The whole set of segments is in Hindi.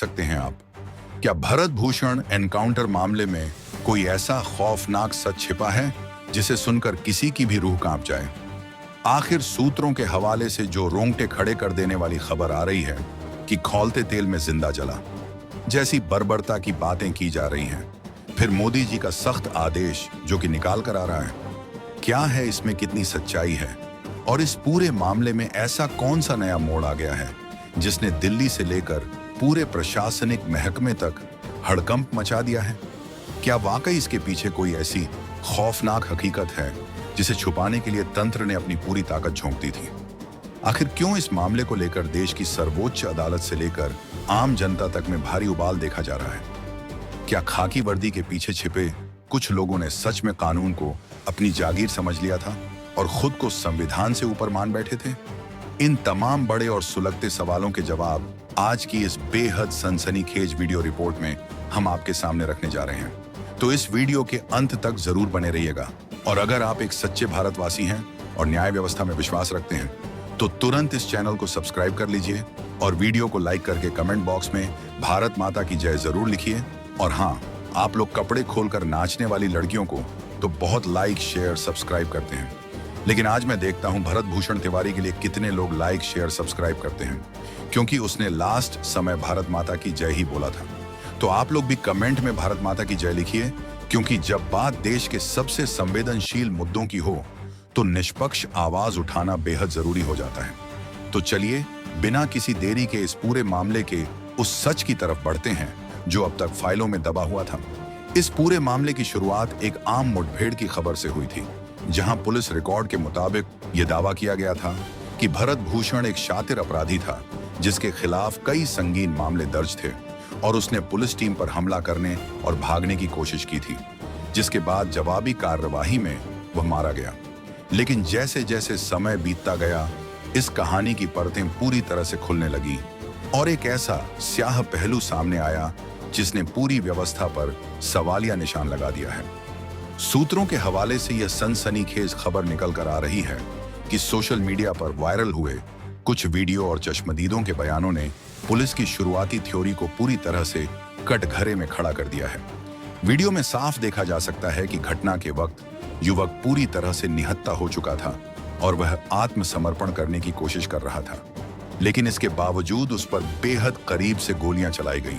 सकते हैं आप? क्या भरत भूषण एनकाउंटर मामले में कोई ऐसा खौफनाक सच छिपा है जिसे सुनकर किसी की भी रूह कांप जाए? आखिर सूत्रों के हवाले से जो रोंगटे खड़े कर देने वाली खबर आ रही है कि खौलते तेल में जिंदा जला जैसी बर्बरता की बातें की जा रही हैं, फिर मोदी जी का सख्त आदेश जो कि निकाल कर आ रहा है, क्या है इसमें, कितनी सच्चाई है? और इस पूरे मामले में ऐसा कौन सा नया मोड़ आ गया है जिसने दिल्ली से लेकर पूरे प्रशासनिक महकमे तक हड़कंप मचा दिया है? क्या वाकई इसके पीछे कोई ऐसी खौफनाक हकीकत है जिसे छुपाने के लिए तंत्र ने अपनी पूरी ताकत झोंक दी थी? आखिर क्यों इस मामले को लेकर देश की सर्वोच्च अदालत से लेकर आम जनता तक में भारी उबाल देखा जा रहा है? क्या खाकी वर्दी के पीछे छिपे कुछ लोगों ने सच में कानून को अपनी जागीर समझ लिया था और खुद को संविधान से ऊपर मान बैठे थे? इन तमाम बड़े और सुलगते सवालों के जवाब आज की इस बेहद सनसनीखेज वीडियो रिपोर्ट में हम आपके सामने रखने जा रहे हैं। तो इस वीडियो के अंत तक जरूर बने रहिएगा। और अगर आप एक सच्चे भारतवासी हैं और न्याय व्यवस्था में विश्वास रखते हैं तो तुरंत इस चैनल को सब्सक्राइब कर लीजिए और वीडियो को लाइक करके कमेंट बॉक्स में भारत माता की जय जरूर लिखिए। और हाँ, आप लोग कपड़े खोलकर नाचने वाली लड़कियों को तो बहुत लाइक, शेयर, सब्सक्राइब करते हैं, लेकिन आज मैं देखता हूं भरत भूषण तिवारी के लिए कितने लोग लाइक, शेयर, सब्सक्राइब करते हैं, क्योंकि उसने लास्ट समय भारत माता की जय ही बोला था। तो आप लोग भी कमेंट में भारत माता की जय लिखिए, क्योंकि जब बात देश के सबसे संवेदनशील मुद्दों की हो तो निष्पक्ष आवाज उठाना बेहद जरूरी हो जाता है। तो चलिए बिना किसी देरी के इस पूरे मामले के उस सच की तरफ बढ़ते हैं जो अब तक फाइलों में दबा हुआ था। इस पूरे मामले की शुरुआत एक आम मुठभेड़ की खबर से हुई थी, जहां पुलिस रिकॉर्ड के मुताबिक यह दावा किया गया था कि भरत भूषण एक शातिर अपराधी था जिसके खिलाफ कई संगीन मामले दर्ज थे और उसने पुलिस टीम पर हमला करने और भागने की कोशिश की थी, जिसके बाद जवाबी कार्रवाई में वह मारा गया। लेकिन जैसे जैसे समय बीतता गया, इस कहानी की परतें पूरी तरह से खुलने लगी और एक ऐसा स्याह पहलू सामने आया जिसने पूरी व्यवस्था पर सवालिया निशान लगा दिया है। सूत्रों के हवाले से यह सनसनीखेज खबर निकल कर आ रही है कि सोशल मीडिया पर वायरल हुए कुछ वीडियो और चश्मदीदों के बयानों ने पुलिस की शुरुआती थ्योरी को पूरी तरह से कटघरे में खड़ा कर दिया है। वीडियो में साफ देखा जा सकता है कि घटना के वक्त युवक पूरी तरह से निहत्था हो चुका था और वह आत्मसमर्पण करने की कोशिश कर रहा था, लेकिन इसके बावजूद उस पर बेहद करीब से गोलियां चलाई गईं।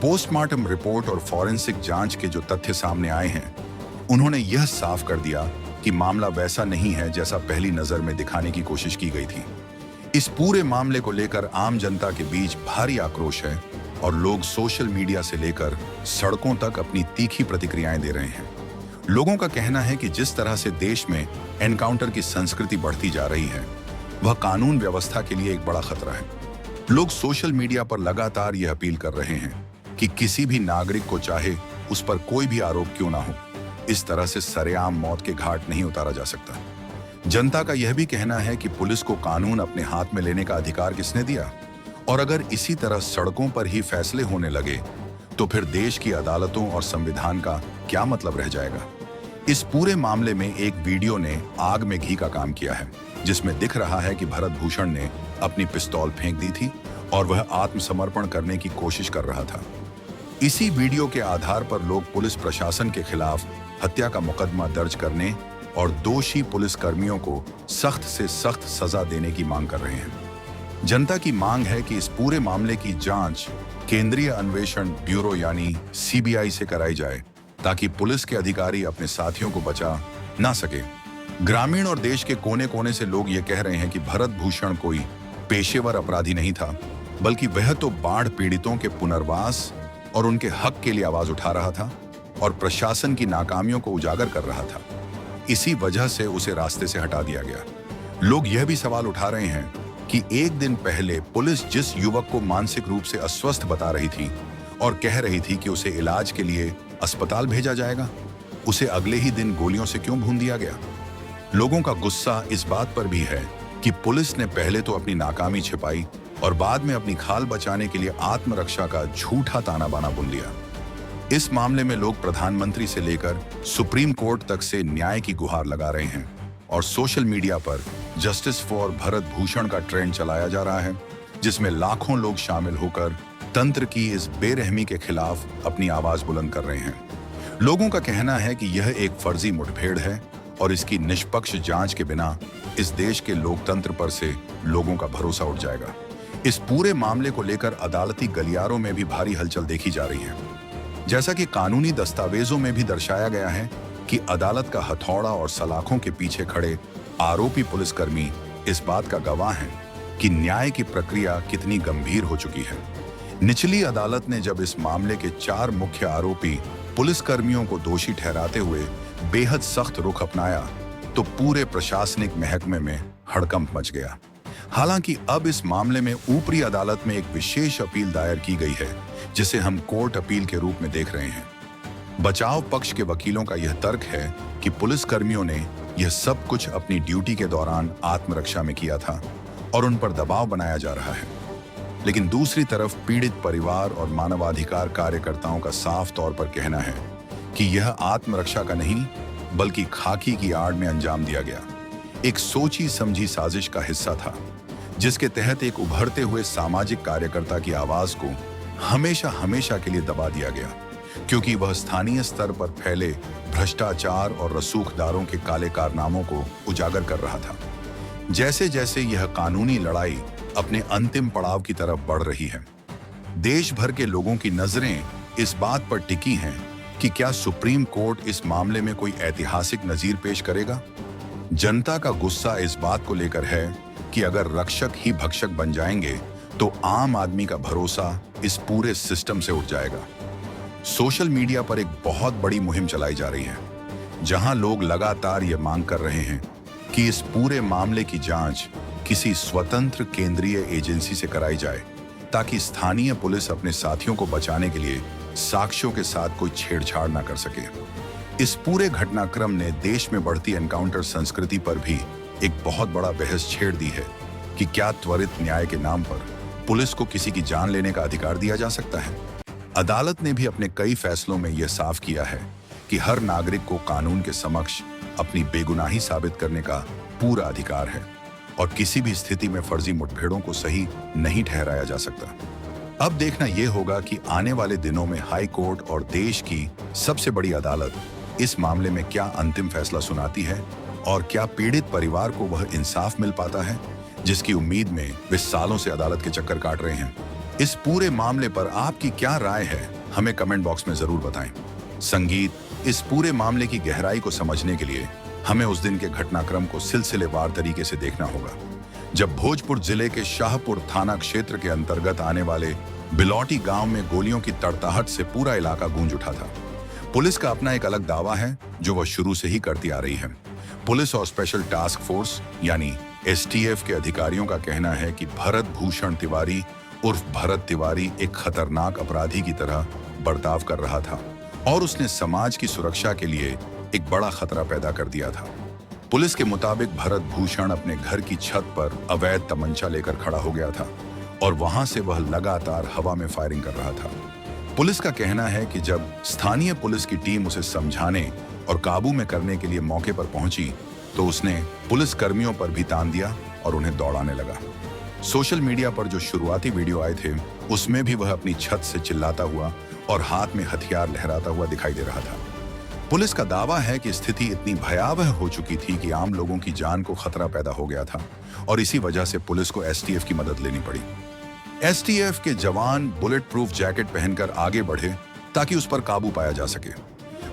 पोस्टमार्टम रिपोर्ट और फॉरेंसिक जांच के जो तथ्य सामने आए हैं, उन्होंने यह साफ कर दिया कि मामला वैसा नहीं है जैसा पहली नजर में दिखाने की कोशिश की गई थी। इस पूरे मामले को लेकर आम जनता के बीच भारी आक्रोश है और लोग सोशल मीडिया से लेकर सड़कों तक अपनी तीखी प्रतिक्रियाएं दे रहे हैं। लोगों का कहना है कि जिस तरह से देश में एनकाउंटर की संस्कृति बढ़ती जा रही है, वह कानून व्यवस्था के लिए एक बड़ा खतरा है। लोग सोशल मीडिया पर लगातार यह अपील कर रहे हैं कि किसी भी नागरिक को, चाहे उस पर कोई भी आरोप क्यों ना हो, इस तरह से सरेआम मौत के घाट नहीं उतारा जा सकता। जनता का यह भी कहना है कि पुलिस को कानून अपने हाथ में लेने का अधिकार किसने दिया? और अगर इसी तरह सड़कों पर ही फैसले होने लगे तो फिर देश की अदालतों और संविधान का क्या मतलब रह जाएगा? इस पूरे मामले में एक वीडियो ने आग में घी का काम किया है, जिसमें दिख रहा है कि भरत भूषण ने अपनी पिस्तौल फेंक दी थी और वह आत्मसमर्पण करने की कोशिश कर रहा था। इसी वीडियो के आधार पर लोग पुलिस प्रशासन के खिलाफ हत्या का मुकदमा दर्ज करने और दोषी पुलिस कर्मियों को सख्त से सख्त सजा देने की मांग कर रहे हैं। जनता की मांग है कि इस पूरे मामले की जांच केंद्रीय अन्वेषण ब्यूरो यानी सीबीआई से कराई जाए, ताकि पुलिस के अधिकारी अपने साथियों को बचा ना सके। ग्रामीण और देश के कोने कोने से लोग ये कह रहे हैं कि भरत भूषण कोई पेशेवर अपराधी नहीं था, बल्कि वह तो बाढ़ पीड़ितों के पुनर्वास और उनके हक के लिए आवाज उठा रहा था और प्रशासन की नाकामियों को उजागर कर रहा था। इसी वजह से उसे रास्ते से हटा दिया गया। लोग यह भी सवाल उठा रहे हैं कि एक दिन पहले पुलिस जिस युवक को मानसिक रूप से अस्वस्थ बता रही थी और कह रही थी कि उसे इलाज के लिए अस्पताल भेजा जाएगा, उसे अगले ही दिन गोलियों से क्यों भून दिया गया? लोगों का गुस्सा इस बात पर भी है कि पुलिस ने पहले तो अपनी नाकामी छिपाई और बाद में अपनी खाल बचाने के लिए आत्मरक्षा का झूठा ताना बाना बुन लिया। इस मामले में लोग प्रधानमंत्री से लेकर सुप्रीम कोर्ट तक से न्याय की गुहार लगा रहे हैं और सोशल मीडिया पर जस्टिस फॉर भरत भूषण का ट्रेंड चलाया जा रहा है, जिसमें लाखों लोग शामिल होकर तंत्र की इस बेरहमी के खिलाफ अपनी आवाज बुलंद कर रहे हैं। लोगों का कहना है कि यह एक फर्जी मुठभेड़ है और इसकी निष्पक्ष जांच के बिना इस देश के लोकतंत्र पर से लोगों का भरोसा उठ जाएगा। इस पूरे मामले को लेकर अदालती गलियारों में भी भारी हलचल देखी जा रही है। जैसा कि कानूनी दस्तावेजों में भी दर्शाया गया है कि अदालत का हथौड़ा और सलाखों के पीछे खड़े आरोपी पुलिसकर्मी इस बात का गवाह हैं कि न्याय की प्रक्रिया कितनी गंभीर हो चुकी है। निचली अदालत ने जब इस मामले के 4 मुख्य आरोपी पुलिसकर्मियों को दोषी ठहराते हुए बेहद सख्त रुख अपनाया तो पूरे प्रशासनिक महकमे में हड़कंप मच गया। हालांकि अब इस मामले में ऊपरी अदालत में एक विशेष अपील दायर की गई है, जिसे हम कोर्ट अपील के रूप में देख रहे हैं। बचाव पक्ष के वकीलों का यह तर्क है कि पुलिसकर्मियों ने यह सब कुछ अपनी ड्यूटी के दौरान आत्मरक्षा में किया था और उन पर दबाव बनाया जा रहा है। लेकिन दूसरी तरफ पीड़ित परिवार और मानवाधिकार कार्यकर्ताओं का साफ तौर पर कहना है कि यह आत्मरक्षा का नहीं बल्कि खाकी की आड़ में अंजाम दिया गया एक सोची समझी साजिश का हिस्सा था, जिसके तहत एक उभरते हुए सामाजिक कार्यकर्ता की आवाज को हमेशा हमेशा के लिए दबा दिया गया, क्योंकि वह स्थानीय स्तर पर फैले भ्रष्टाचार और रसूखदारों के काले कारनामों को उजागर कर रहा था। जैसे जैसे यह कानूनी लड़ाई अपने अंतिम पड़ाव की तरफ बढ़ रही है, देश भर के लोगों की नजरें इस बात पर टिकी हैं कि क्या सुप्रीम कोर्ट इस मामले में कोई ऐतिहासिक नजीर पेश करेगा। जनता का गुस्सा इस बात को लेकर है कि अगर रक्षक ही भक्षक बन जाएंगे तो आम आदमी का भरोसा इस पूरे सिस्टम से उठ जाएगा। सोशल मीडिया पर एक बहुत बड़ी मुहिम चलाई जा रही है, जहां लोग लगातार ये मांग कर रहे हैं कि इस पूरे मामले की जांच किसी स्वतंत्र केंद्रीय एजेंसी से कराई जाए, ताकि स्थानीय पुलिस अपने साथियों को बचाने के लिए साक्ष्यों के साथ कोई छेड़छाड़ ना कर सके। इस पूरे घटनाक्रम ने देश में बढ़ती एनकाउंटर संस्कृति पर भी एक बहुत बड़ा बहस छेड़ दी है कि क्या त्वरित न्याय के नाम पर पुलिस को किसी की जान लेने का अधिकार दिया जा सकता है। अदालत ने भी अपने कई फैसलों में यह साफ किया है कि हर नागरिक को कानून के समक्ष अपनी बेगुनाही साबित करने का पूरा अधिकार है और किसी भी स्थिति में फर्जी मुठभेड़ों को सही नहीं ठहराया जा सकता। अब देखना यह होगा कि आने वाले दिनों में हाई कोर्ट और देश की सबसे बड़ी अदालत इस मामले में क्या अंतिम फैसला सुनाती है और क्या पीड़ित परिवार को वह इंसाफ मिल पाता है जिसकी उम्मीद में वे सालों से अदालत के चक्कर काट रहे हैं। इस पूरे मामले पर आपकी क्या राय है, हमें कमेंट बॉक्स में जरूर बताएं। संगीत, इस पूरे मामले की गहराई को समझने के लिए हमें उस दिन के घटनाक्रम को सिलसिलेवार तरीके से देखना होगा, जब भोजपुर जिले के शाहपुर थाना क्षेत्र के अंतर्गत आने वाले बिलौटी गांव में गोलियों की तड़ताहट से पूरा इलाका गूंज उठा था। पुलिस का अपना एक अलग दावा है जो वह शुरू से ही करती आ रही है। पुलिस और स्पेशल टास्क फोर्स यानी एसटीएफ के अधिकारियों का कहना है कि भरत भूषण तिवारी उर्फ भरत तिवारी एक खतरनाक अपराधी की तरह बर्ताव कर रहा था और उसने समाज की सुरक्षा के लिए एक बड़ा खतरा पैदा कर दिया था। पुलिस के मुताबिक भरत भूषण अपने घर की छत पर अवैध तमंचा लेकर खड़ा हो गया था और वहां से वह लगातार हवा में फायरिंग कर रहा था। पुलिस का कहना है कि जब स्थानीय पुलिस की टीम उसे समझाने और काबू में करने के लिए मौके पर पहुंची तो उसने पुलिस कर्मियों पर भी तान दिया और उन्हें दौड़ाने लगा। सोशल मीडिया पर जो शुरुआती वीडियो आए थे उसमें भी वह अपनी छत से चिल्लाता हुआ और हाथ में हथियार लहराता हुआ दिखाई दे रहा था। पुलिस का दावा है कि स्थिति इतनी भयावह हो चुकी थी कि आम लोगों की जान को खतरा पैदा हो गया था और इसी वजह से पुलिस को एसटीएफ की मदद लेनी पड़ी। एसटीएफ के जवान बुलेट प्रूफ जैकेट पहनकर आगे बढ़े ताकि उस पर काबू पाया जा सके।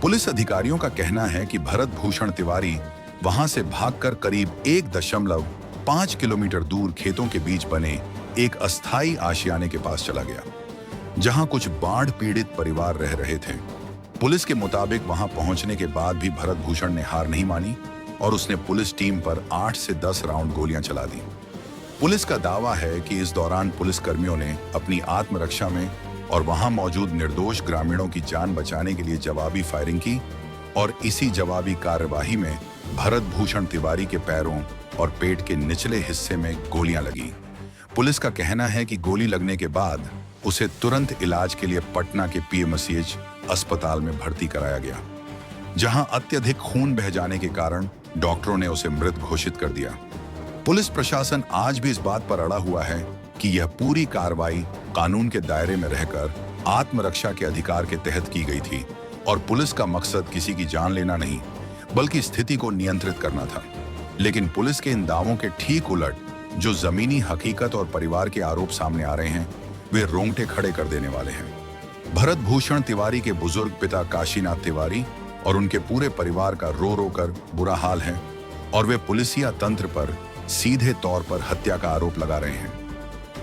पुलिस अधिकारियों का कहना है कि भरत भूषण तिवारी वहां से भागकर करीब 1.5 किलोमीटर दूर खेतों के बीच बने एक अस्थायी आशियाने के पास चला गया, जहां कुछ बाढ़ पीड़ित परिवार रह रहे थे। पुलिस के मुताबिक वहां पहुंचने के बाद भी भरत भूषण ने हार नहीं मानी और उसने पुलिस टीम पर 8 से 10 राउंड गोलियां चला दी। पुलिस का दावा है कि इस दौरान पुलिसकर्मियों ने अपनी आत्मरक्षा में और वहां मौजूद निर्दोष ग्रामीणों की जान बचाने के लिए जवाबी फायरिंग की और इसी जवाबी कार्यवाही में भरत भूषण तिवारी के पैरों और पेट के निचले हिस्से में गोलियां लगी। पुलिस का कहना है कि गोली लगने के बाद उसे तुरंत इलाज के लिए पटना के पीएमसीएच अस्पताल में भर्ती कराया गया, जहां अत्यधिक खून बह जाने के कारण डॉक्टरों ने उसे मृत घोषित कर दिया। पुलिस प्रशासन आज भी इस बात पर अड़ा हुआ है कि यह पूरी कार्रवाई कानून के दायरे में रहकर आत्मरक्षा के अधिकार के तहत की गई थी और पुलिस का मकसद किसी की जान लेना नहीं बल्कि स्थिति को नियंत्रित करना था। लेकिन पुलिस के इन दावों के ठीक उलट जो जमीनी हकीकत और परिवार के आरोप सामने आ रहे हैं वे रोंगटे खड़े कर देने वाले हैं। भरत भूषण तिवारी के बुजुर्ग पिता काशीनाथ तिवारी और उनके पूरे परिवार का रो रो कर बुरा हाल है और वे पुलिसिया तंत्र पर सीधे तौर पर हत्या का आरोप लगा रहे हैं।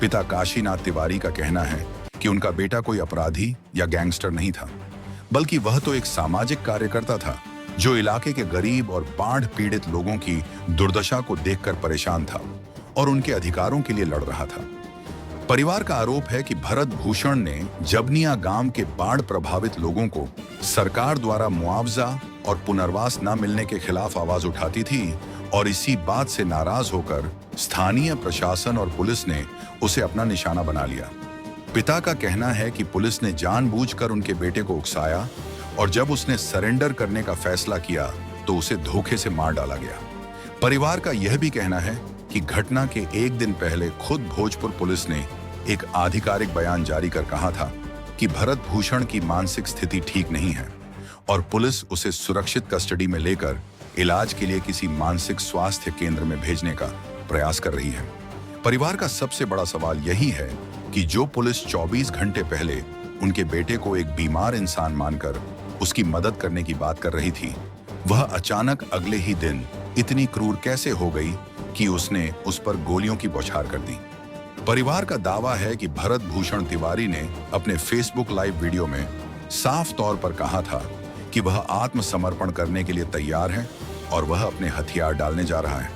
पिता काशीनाथ तिवारी का कहना है कि उनका बेटा कोई अपराधी या गैंगस्टर नहीं था बल्कि वह तो एक सामाजिक कार्यकर्ता था जो इलाके के गरीब और बाढ़ पीड़ित लोगों की दुर्दशा को देखकर परेशान था और उनके अधिकारों के लिए लड़ रहा था। परिवार का आरोप है कि भरत भूषण ने जबनिया गांव के बाढ़ प्रभावित लोगों को सरकार द्वारा मुआवजा और पुनर्वास न मिलने के खिलाफ आवाज उठाती थी और इसी बात से नाराज होकर स्थानीय प्रशासन और पुलिस ने उसे अपना निशाना बना लिया। पिता का कहना है कि पुलिस ने जानबूझकर उनके बेटे को उकसाया और जब उसने सरेंडर करने का फैसला किया तो उसे धोखे से मार डाला गया। परिवार का यह भी कहना है कि घटना के एक दिन पहले खुद भोजपुर पुलिस ने एक आधिकारिक बयान जारी कर कहा था कि भरत भूषण की मानसिक स्थिति ठीक नहीं है और पुलिस उसे सुरक्षित कस्टडी में लेकर इलाज के लिए किसी मानसिक स्वास्थ्य केंद्र में भेजने का प्रयास कर रही है। परिवार का सबसे बड़ा सवाल यही है कि जो पुलिस 24 घंटे पहले उनके बेटे को एक बीमार इंसान मानकर उसकी मदद करने की बात कर रही थी वह अचानक अगले ही दिन इतनी क्रूर कैसे हो गई कि उसने उस पर गोलियों की बौछार कर दी। परिवार का दावा है कि भरत भूषण तिवारी ने अपने फेसबुक लाइव वीडियो में साफ तौर पर कहा था कि वह आत्मसमर्पण करने के लिए तैयार है और वह अपने हथियार डालने जा रहा है।